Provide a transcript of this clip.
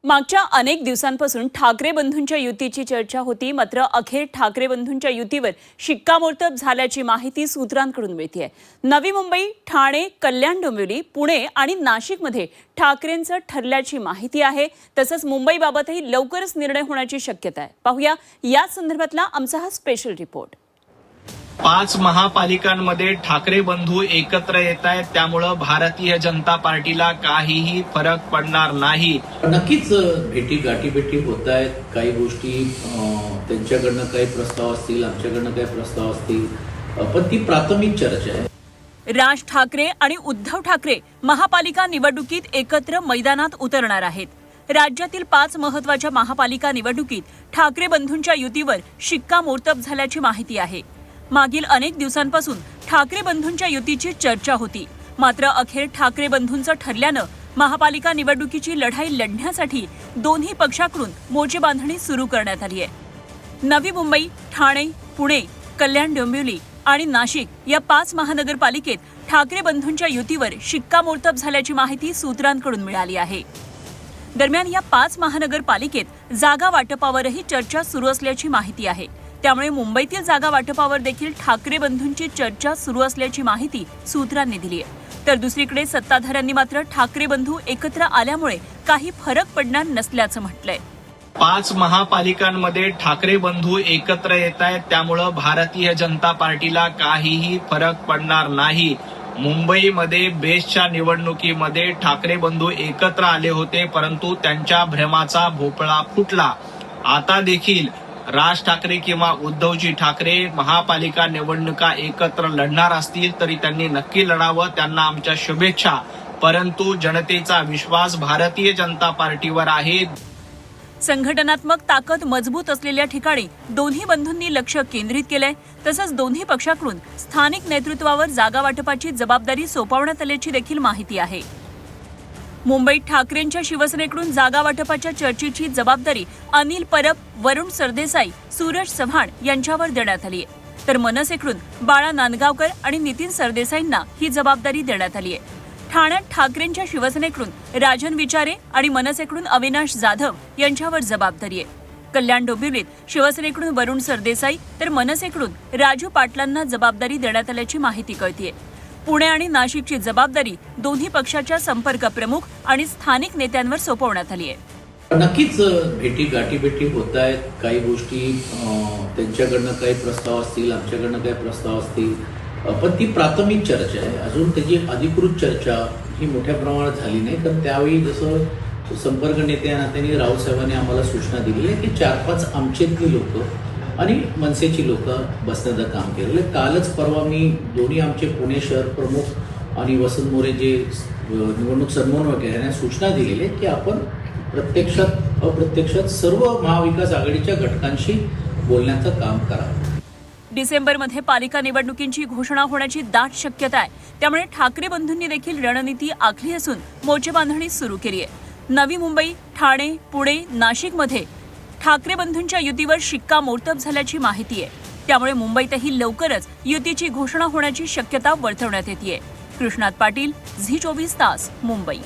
मागच्या अनेक दिवसांपासून ठाकरे बंधूंच्या युतीची चर्चा होती, मात्र अखेर ठाकरे बंधूंच्या युतीवर शिक्कामोर्तब झाल्याची माहिती सूत्रांकडून मिळतेय। नवी मुंबई, ठाणे, कल्याण डोंबिवली, पुणे आणि नाशिकमध्ये ठाकरेंचं ठरल्याची माहिती आहे। तसंच मुंबईबाबतही लवकरच निर्णय होण्याची शक्यता आहे। पाहूया या संदर्भातला आमचा हा स्पेशल रिपोर्ट। 5 महापालिकांमध्ये ठाकरे बंधू एकत्र येत आहेत, त्यामुळे भारतीय जनता पार्टीला काहीही फरक पडणार नाही। नक्कीच गाठीभेटी होत आहेत। काही गोष्टी त्यांच्याकडनं काही प्रस्ताव असतील, आमच्याकडनं काही प्रस्ताव असतील, पण ती प्राथमिक चर्चा आहे। राज ठाकरे आणि उद्धव ठाकरे महापालिका निवडणुकीत एकत्र मैदानात उतरणार आहेत। राज्यातील 5 महत्त्वाच्या महापालिका निवडणुकीत ठाकरे बंधूंच्या युतीवर शिक्कामोर्तब झाल्याची माहिती आहे। मागील अनेक दिवसांपासून ठाकरे बंधूंच्या युतीची चर्चा होती, मात्र अखेर ठाकरे बंधूंचं ठरल्यानं महापालिका निवडणुकीची लढाई लढण्यासाठी दोन्ही पक्षाकडून मोर्चेबांधणी सुरू करण्यात आली आहे। नवी मुंबई, ठाणे, पुणे, कल्याण डोंबिवली आणि नाशिक या 5 महानगरपालिकेत ठाकरे बंधूंच्या युतीवर शिक्कामोर्तब झाल्याची माहिती सूत्रांकडून मिळाली आहे। दरम्यान या 5 महानगरपालिकेत जागा वाटपावरही चर्चा सुरू असल्याची माहिती आहे। त्यामुळे मुंबईतील जागा वाटपावर देखील ठाकरे बंधूंची चर्चा सुरू असल्याची माहिती सूत्रांनी दिली आहे। तर दुसरीकडे सत्ताधाऱ्यांनी मात्र ठाकरे बंधू एकत्र आल्यामुळे काही फरक पडणार नसल्याचं म्हटलंय। 5 महापालिकांमध्ये ठाकरे बंधू एकत्र येत आहेत, त्यामुळे भारतीय जनता पार्टीला काहीही फरक पडणार नाही। मुंबईमध्ये बेस्टच्या निवडणुकीमध्ये ठाकरे बंधू एकत्र आले होते, परंतु त्यांच्या भ्रमाचा भोपळा फुटला। आता देखील राज ठाकरे किंवा उद्धवजी ठाकरे महापालिका निवडणुका एकत्र लढणार असतील तरी त्यांनी नक्की लढावं, त्यांना आमच्या शुभेच्छा। परंतु जनतेचा विश्वास भारतीय जनता पार्टीवर आहे। संघटनात्मक ताकद मजबूत असलेल्या ठिकाणी दोन्ही बंधूंनी लक्ष केंद्रित केलंय। तसंच दोन्ही पक्षाकडून स्थानिक नेतृत्वावर जागा वाटपाची जबाबदारी सोपवण्यात आल्याची देखील माहिती आहे। मुंबईत ठाकरेंच्या शिवसेनेकडून जागा वाटपाच्या चर्चेची जबाबदारी अनिल परब, वरुण सरदेसाई, सूरज चव्हाण यांच्यावर देण्यात आली आहे। तर मनसेकडून बाळा नांदगावकर आणि नितीन सरदेसाईंना ही जबाबदारी देण्यात आली आहे। ठाण्यात ठाकरेंच्या शिवसेनेकडून राजन विचारे आणि मनसेकडून अविनाश जाधव यांच्यावर जबाबदारी आहे। कल्याण डोंबिवलीत शिवसेनेकडून वरुण सरदेसाई तर मनसेकडून राजू पाटलांना जबाबदारी देण्यात आल्याची माहिती कळतेय। पुणे आणि नाशिकची जबाबदारी दोन्ही पक्षाच्या संपर्क प्रमुख आणि स्थानिक नेत्यांवर सोपवण्यात आली आहे। नक्कीच गाठीभेटी होत आहेत। काही गोष्टी त्यांच्याकडनं काही प्रस्ताव असतील, आमच्याकडनं काही प्रस्ताव असतील, पण ती प्राथमिक चर्चा आहे। अजून त्याची अधिकृत चर्चा ही मोठ्या प्रमाणात झाली नाही। कारण त्यावेळी जसं संपर्क नेते या नात्याने राऊत साहेबांनी आम्हाला सूचना दिली आहे की 4-5 आमचेतली लोक आणि मनसेची लोक बसण्याचं काम केलेलं। कालच परवा मी दोन्ही आमचे पुणे शहर प्रमुख आणि वसंत मोरे जे निवडणूक समन्वयक आहेत यांना सूचना दिलेली आहे की आपण प्रत्यक्षात अप्रत्यक्षात सर्व महाविकास आघाडीच्या घटकांशी बोलण्याचं काम करावं। डिसेंबरमध्ये पालिका निवडणुकींची घोषणा होण्याची दाट शक्यता आहे। त्यामुळे ठाकरे बंधूंनी देखील रणनीती आखली असून मोर्चेबांधणी सुरू केली आहे। नवी मुंबई, ठाणे, पुणे, नाशिकमध्ये ठाकरे बंधूंच्या युतीवर शिक्कामोर्तब झाल्याची माहिती आहे। त्यामुळे मुंबईतही लवकरच युतीची घोषणा होण्याची शक्यता वर्तवण्यात येते। कृष्णात पाटील, झी 24 तास, मुंबई।